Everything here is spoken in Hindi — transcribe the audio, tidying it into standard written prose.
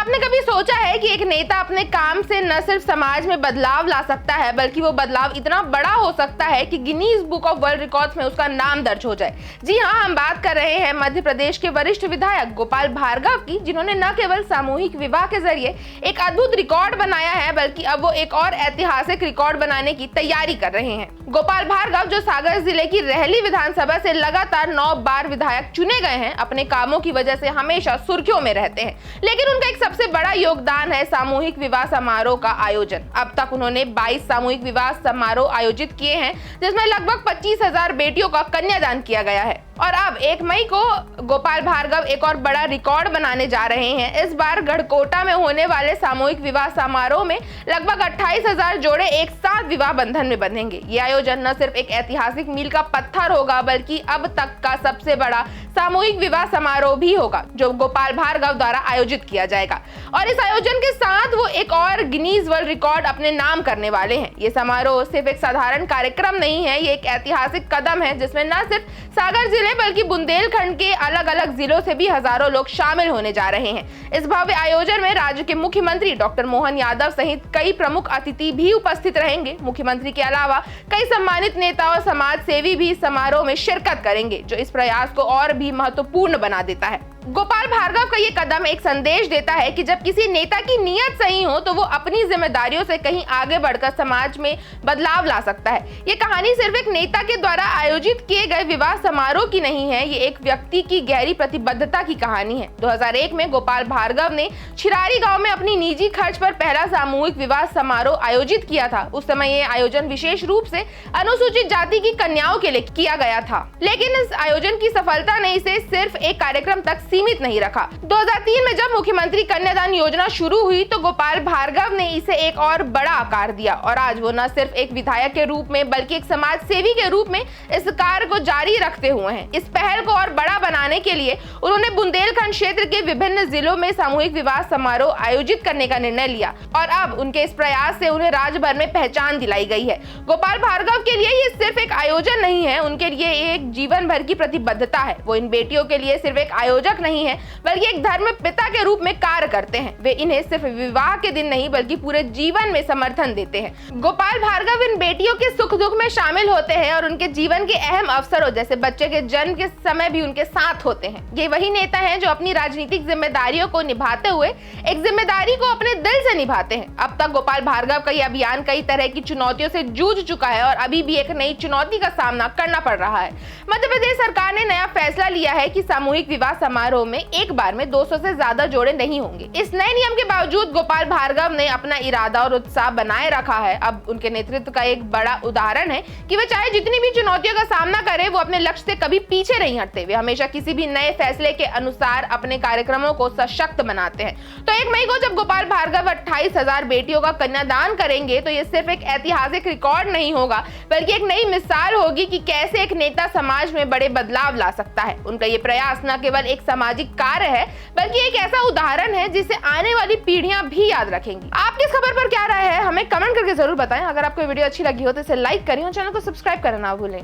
आपने कभी सोचा है कि एक नेता अपने काम से न सिर्फ समाज में बदलाव ला सकता है, बल्कि वो बदलाव इतना बड़ा हो सकता है कि Guinness book of world records में उसका नाम दर्ज हो जाए। जी हाँ, हम बात कर रहे हैं मध्य प्रदेश के वरिष्ठ विधायक गोपाल भार्गव की, जिन्होंने न केवल सामूहिक विवाह के जरिए एक अद्भुत रिकॉर्ड बनाया है, बल्कि अब वो एक और ऐतिहासिक रिकॉर्ड बनाने की तैयारी कर रहे हैं। गोपाल भार्गव, जो सागर जिले की रहली विधानसभा से लगातार 9 बार विधायक चुने गए हैं, अपने कामों की वजह से हमेशा सुर्खियों में रहते हैं, लेकिन उनका एक सबसे बड़ा योगदान है सामूहिक विवाह समारोह का आयोजन। अब तक उन्होंने 22 सामूहिक विवाह समारोह आयोजित किए हैं, जिसमें लगभग 25,000 बेटियों का कन्यादान किया गया है। और अब 1 मई को गोपाल भार्गव एक और बड़ा रिकॉर्ड बनाने जा रहे हैं। इस बार गढ़कोटा में होने वाले सामूहिक विवाह समारोह में लगभग 28,000 जोड़े एक साथ विवाह बंधन में बंधेंगे। ये आयोजन न सिर्फ एक ऐतिहासिक मील का पत्थर होगा, बल्कि अब तक का सबसे बड़ा सामूहिक विवाह समारोह भी होगा, जो गोपाल भार्गव द्वारा आयोजित किया जाएगा। और इस आयोजन के साथ वो एक और गिनीज वर्ल्ड रिकॉर्ड अपने नाम करने वाले हैं। ये समारोह सिर्फ एक साधारण कार्यक्रम नहीं है, ये एक ऐतिहासिक कदम है, जिसमें न सिर्फ सागर जिले बल्कि बुंदेलखंड के अलग अलग जिलों से भी हजारों लोग शामिल होने जा रहे हैं। इस भव्य आयोजन में राज्य के मुख्यमंत्री डॉक्टर मोहन यादव सहित कई प्रमुख अतिथि भी उपस्थित रहेंगे। मुख्यमंत्री के अलावा कई सम्मानित नेता और समाज सेवी भी समारोह में शिरकत करेंगे, जो इस प्रयास को और भी महत्वपूर्ण बना देता है। गोपाल भार्गव का ये कदम एक संदेश देता है कि जब किसी नेता की नीयत सही हो, तो वो अपनी जिम्मेदारियों से कहीं आगे बढ़कर समाज में बदलाव ला सकता है। ये कहानी सिर्फ एक नेता के द्वारा आयोजित किए गए विवाह समारोह की नहीं है, ये एक व्यक्ति की गहरी प्रतिबद्धता की कहानी है। 2001 में गोपाल भार्गव ने छिरारी गांव में अपनी निजी खर्च पर पहला सामूहिक विवाह समारोह आयोजित किया था। उस समय ये आयोजन विशेष रूप से अनुसूचित जाति की कन्याओं के लिए किया गया था, लेकिन इस आयोजन की सफलता ने इसे सिर्फ एक कार्यक्रम तक सीमित नहीं रखा। 2003 में जब मुख्यमंत्री कन्यादान योजना शुरू हुई, तो गोपाल भार्गव ने इसे एक और बड़ा आकार दिया, और आज वो न सिर्फ एक विधायक के रूप में बल्कि एक समाज सेवी के रूप में इस कार्य को जारी रखते हुए हैं। इस पहल को और बड़ा बनाने के लिए उन्होंने बुंदेलखंड क्षेत्र के विभिन्न जिलों में सामूहिक विवाह समारोह आयोजित करने का निर्णय लिया, और अब उनके इस प्रयास से उन्हें राज्य भर में पहचान दिलाई गई है। गोपाल भार्गव के लिए ये सिर्फ एक आयोजन नहीं है, उनके लिए एक जीवन भर की प्रतिबद्धता है। वो इन बेटियों के लिए सिर्फ एक आयोजक नहीं है, बल्कि एक धर्म पिता के रूप में कार्य करते हैं। वे इन्हें सिर्फ विवाह के दिन नहीं, बल्कि पूरे जीवन में समर्थन देते हैं। गोपाल भार्गव इन बेटियों के सुख दुख में शामिल होते हैं और उनके जीवन के अहम अवसरों जैसे बच्चे के जन्म के समय भी उनके साथ होते हैं। ये वही नेता हैं जो अपनी राजनीतिक जिम्मेदारियों को निभाते हुए एक जिम्मेदारी को अपने दिल से निभाते हैं। अब तक गोपाल भार्गव का ये अभियान कई तरह की चुनौतियों से जूझ चुका है, और अभी भी एक नई चुनौती का सामना करना पड़ रहा है। मध्य प्रदेश सरकार ने नया फैसला लिया है कि सामूहिक विवाह समारोह में एक बार में 200 से ज्यादा जोड़े नहीं होंगे। इस नए नियम के बावजूद गोपाल भार्गव ने अपना इरादा और उत्साह बनाए रखा है। अब उनके नेतृत्व का एक बड़ा उदाहरण है कि वे चाहे जितनी भी चुनौतियों का सामना करें, वो अपने लक्ष्य से कभी पीछे नहीं हटते। वे हमेशा किसी भी नए फैसले के अनुसार अपने कार्यक्रमों को सशक्त बनाते हैं। तो 1 मई को जब गोपाल भार्गव 28,000 बेटियों का कन्यादान करेंगे, तो ये सिर्फ एक ऐतिहासिक रिकॉर्ड नहीं होगा, बल्कि एक नई मिसाल होगी कि कैसे एक नेता समाज में बड़े बदलाव ला सकता है। उनका ये प्रयास न केवल एक सामाजिक कार्य है, बल्कि एक ऐसा उदाहरण है जिसे आने वाली पीढ़ियां भी याद रखेंगी। आपकी इस खबर पर क्या राय है, हमें कमेंट करके जरूर बताएं। अगर आपको वीडियो अच्छी लगी हो तो इसे लाइक करें और चैनल को सब्सक्राइब करना ना भूलें।